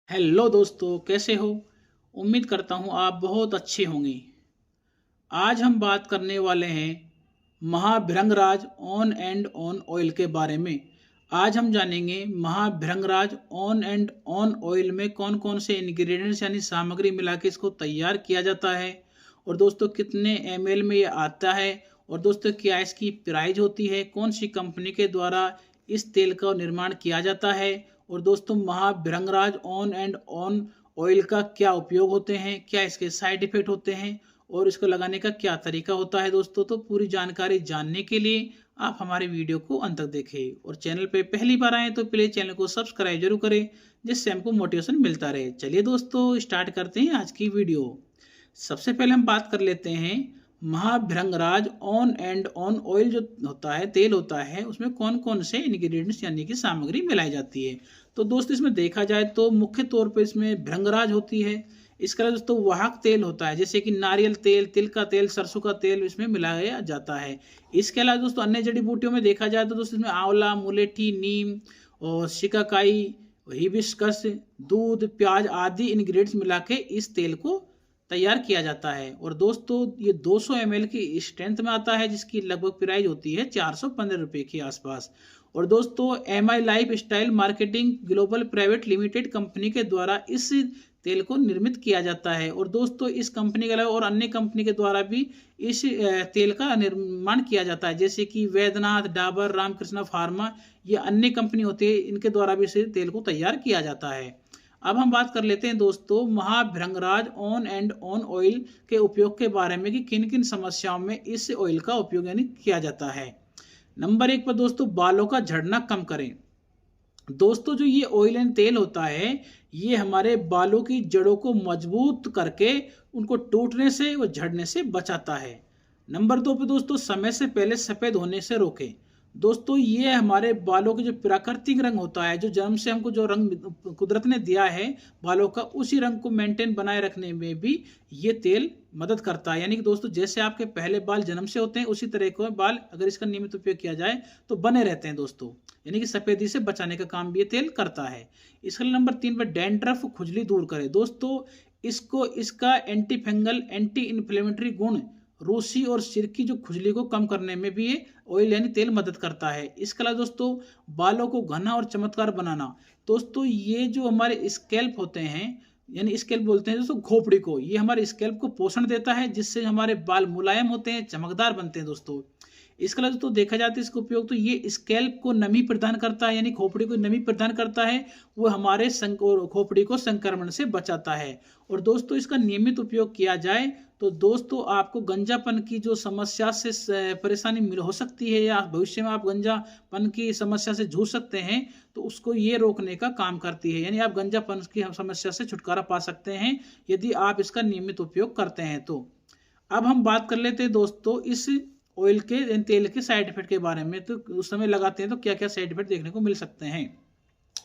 Hello दोस्तों, कैसे हो। उम्मीद करता हूँ आप बहुत अच्छे होंगे। आज हम बात करने वाले हैं महाभृंगराज ऑन एंड ऑन ऑयल के बारे में। आज हम जानेंगे महाभृंगराज ऑन एंड ऑन ऑयल में कौन कौन से इंग्रेडिएंट्स यानी सामग्री मिला के इसको तैयार किया जाता है, और दोस्तों कितने ml में ये आता है, और दोस्तों क्या इसकी प्राइस होती है, कौन सी कंपनी के द्वारा इस तेल का निर्माण किया जाता है, और दोस्तों महाभृंगराज ऑन एंड ऑन ऑयल का क्या उपयोग होते हैं, क्या इसके साइड इफेक्ट होते हैं, और इसको लगाने का क्या तरीका होता है। दोस्तों तो पूरी जानकारी जानने के लिए आप हमारे वीडियो को अंत तक देखें, और चैनल पे पहली बार आए तो प्लीज चैनल को सब्सक्राइब जरूर करें, जिससे हमको मोटिवेशन मिलता रहे। चलिए दोस्तों स्टार्ट करते हैं आज की वीडियो। सबसे पहले हम बात कर लेते हैं महाभृंगराज ऑन एंड ऑन ऑयल जो होता है, तेल होता है, उसमें कौन कौन से इंग्रेडिएंट्स यानी कि सामग्री मिलाई जाती है। तो दोस्तों इसमें देखा जाए तो मुख्य तौर पर इसमें भृंगराज होती है। इसके अलावा दोस्तों वाहक तेल होता है, जैसे कि नारियल तेल, तिल का तेल, सरसों का तेल इसमें मिलाया जाता है। इसके अलावा दोस्तों अन्य जड़ी बूटियों में देखा जाए तो दोस्तों इसमें आंवला, मुलेठी, नीम और शिकाकाई, हिबिस्कस, दूध, प्याज आदि इंग्रेडिएंट्स मिला के इस तेल को तैयार किया जाता है। और दोस्तों ये 200 ml की स्ट्रेंथ में आता है, जिसकी लगभग प्राइस होती है 415 रुपये के आसपास। और दोस्तों MI life style marketing global private limited company के द्वारा इस तेल को निर्मित किया जाता है। और दोस्तों इस कंपनी के अलावा और अन्य कंपनी के द्वारा भी इस तेल का निर्माण किया जाता है, जैसे कि वैद्यनाथ, डाबर, रामकृष्ण फार्मा, ये अन्य कंपनी होती है, इनके द्वारा भी इस तेल को तैयार किया जाता है। अब हम बात कर लेते हैं दोस्तों महाभृंगराज ऑन एंड ऑन ऑयल के उपयोग के बारे में कि किन किन समस्याओं में इस ऑयल का उपयोग यानी किया जाता है। नंबर 1 पर दोस्तों बालों का झड़ना कम करें। दोस्तों जो ये ऑयल एंड तेल होता है, ये हमारे बालों की जड़ों को मजबूत करके उनको टूटने से व झड़ने से बचाता है। नंबर 2 पे दोस्तों समय से पहले सफेद होने से रोके। दोस्तों ये हमारे बालों के जो प्राकृतिक रंग होता है, जो जन्म से हमको जो रंग कुदरत ने दिया है बालों का, उसी रंग को मेंटेन बनाए रखने में भी ये तेल मदद करता है। यानी कि दोस्तों जैसे आपके पहले बाल जन्म से होते हैं, उसी तरह के बाल अगर इसका नियमित उपयोग किया जाए तो बने रहते हैं दोस्तों, यानी कि सफेदी से बचाने का काम भी ये तेल करता है। इसके लिए नंबर 3 पर डैंड्रफ, खुजली दूर करे। दोस्तों इसका एंटी फंगल, एंटी इन्फ्लेमेटरी गुण रूसी और सिर की जो खुजली को कम करने में भी ये ऑयल यानी तेल मदद करता है। इसके अलावा दोस्तों बालों को घना और चमत्कार बनाना। दोस्तों ये जो हमारे स्कैल्प होते हैं, यानी स्कैल्प बोलते हैं दोस्तों खोपड़ी को, ये हमारे स्कैल्प को पोषण देता है, जिससे हमारे बाल मुलायम होते हैं, चमकदार बनते हैं दोस्तों। इसके अलावा दोस्तों देखा जाता है इसका उपयोग तो ये स्कैल्प को नमी प्रदान करता है, यानी खोपड़ी को नमी प्रदान करता है, वो हमारे खोपड़ी को संक्रमण से बचाता है। और दोस्तों इसका नियमित उपयोग किया जाए तो दोस्तों आपको गंजापन की जो समस्या से परेशानी हो सकती है, या भविष्य में आप गंजापन की समस्या से जूझ सकते हैं, तो उसको ये रोकने का काम करती है, यानी आप गंजापन की समस्या से छुटकारा पा सकते हैं यदि आप इसका नियमित उपयोग करते हैं तो। अब हम बात कर लेते हैं दोस्तों इस ऑयल के तेल के साइड इफेक्ट के बारे में। तो उस समय लगाते हैं तो क्या क्या साइड इफेक्ट देखने को मिल सकते हैं।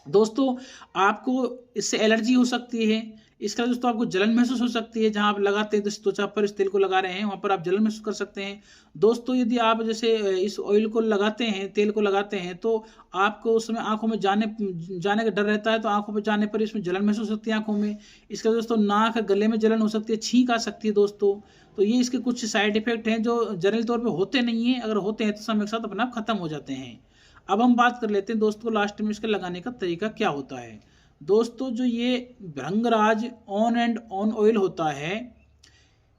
दोस्तों आपको इससे एलर्जी हो सकती है। इसके अलावा दोस्तों आपको जलन महसूस हो सकती है, जहां आप लगाते हैं, त्वचा पर इस तेल को लगा रहे हैं वहां पर आप जलन महसूस कर सकते हैं। दोस्तों यदि आप जैसे इस ऑयल को लगाते हैं, तेल को लगाते हैं, तो आपको उस समय आंखों में जाने का डर रहता है, तो आंखों में जाने पर इसमें जलन महसूस होती है आंखों में। इसके अलावा दोस्तों नाक, गले में जलन हो सकती है, छींक आ सकती है दोस्तों। तो ये इसके कुछ साइड इफेक्ट हैं जो जनरल तौर पर होते नहीं है, अगर होते हैं तो समय के साथ अपने आप खत्म हो जाते हैं। अब हम बात कर लेते हैं दोस्तों लास्ट में इसके लगाने का तरीका क्या होता है। दोस्तों जो ये भृंगराज ऑन एंड ऑन ऑयल होता है,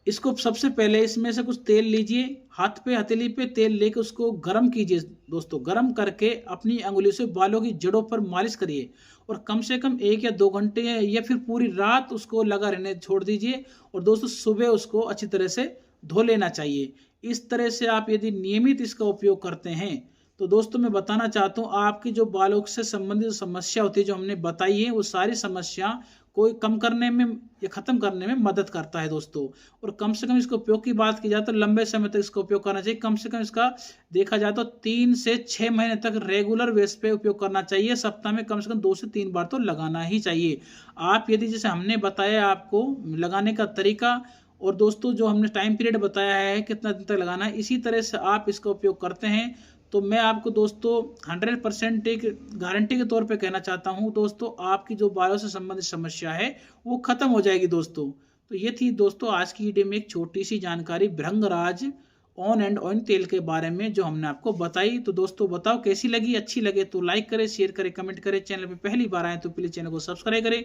इसको सबसे पहले इसमें से कुछ तेल लीजिए, हाथ पे हथेली पे तेल लेकर उसको गर्म कीजिए दोस्तों। गर्म करके अपनी अंगुलियों से बालों की जड़ों पर मालिश करिए, और कम से कम 1 या 2 घंटे या फिर पूरी रात उसको लगा रहने छोड़ दीजिए। और दोस्तों सुबह उसको अच्छी तरह से धो लेना चाहिए। इस तरह से आप यदि नियमित इसका उपयोग करते हैं तो दोस्तों मैं बताना चाहता हूँ आपकी जो बालों से संबंधित समस्या होती है जो हमने बताई है, वो सारी समस्या को कम करने में या खत्म करने में मदद करता है दोस्तों। और कम से कम इसका उपयोग की बात की जाए तो लंबे समय तक इसका उपयोग करना चाहिए। कम से कम इसका देखा जाए तो 3 से 6 महीने तक रेगुलर बेस पे उपयोग करना चाहिए। सप्ताह में कम से कम 2 से 3 बार तो लगाना ही चाहिए। आप यदि जैसे हमने बताया आपको लगाने का तरीका, और दोस्तों जो हमने टाइम पीरियड बताया है कितना दिन तक लगाना है, इसी तरह से आप इसका उपयोग करते हैं तो मैं आपको दोस्तों 100% एक गारंटी के तौर पे कहना चाहता हूँ दोस्तों, आपकी जो बालों से संबंधित समस्या है वो खत्म हो जाएगी दोस्तों। तो ये थी दोस्तों आज की वीडियो में एक छोटी सी जानकारी भृंगराज ऑन एंड ऑन तेल के बारे में जो हमने आपको बताई। तो दोस्तों बताओ कैसी लगी, अच्छी लगे तो लाइक करें, शेयर करें, कमेंट करें। चैनल पे पहली बार आए तो प्लीज चैनल को सब्सक्राइब करें,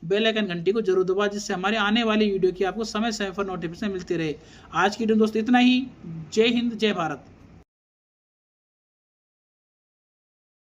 बेल आइकन घंटी को जरूर दबाएं, जिससे हमारे आने वाली वीडियो की आपको समय समय पर नोटिफिकेशन मिलती रहे। आज की वीडियो दोस्तों इतना ही। जय हिंद, जय भारत।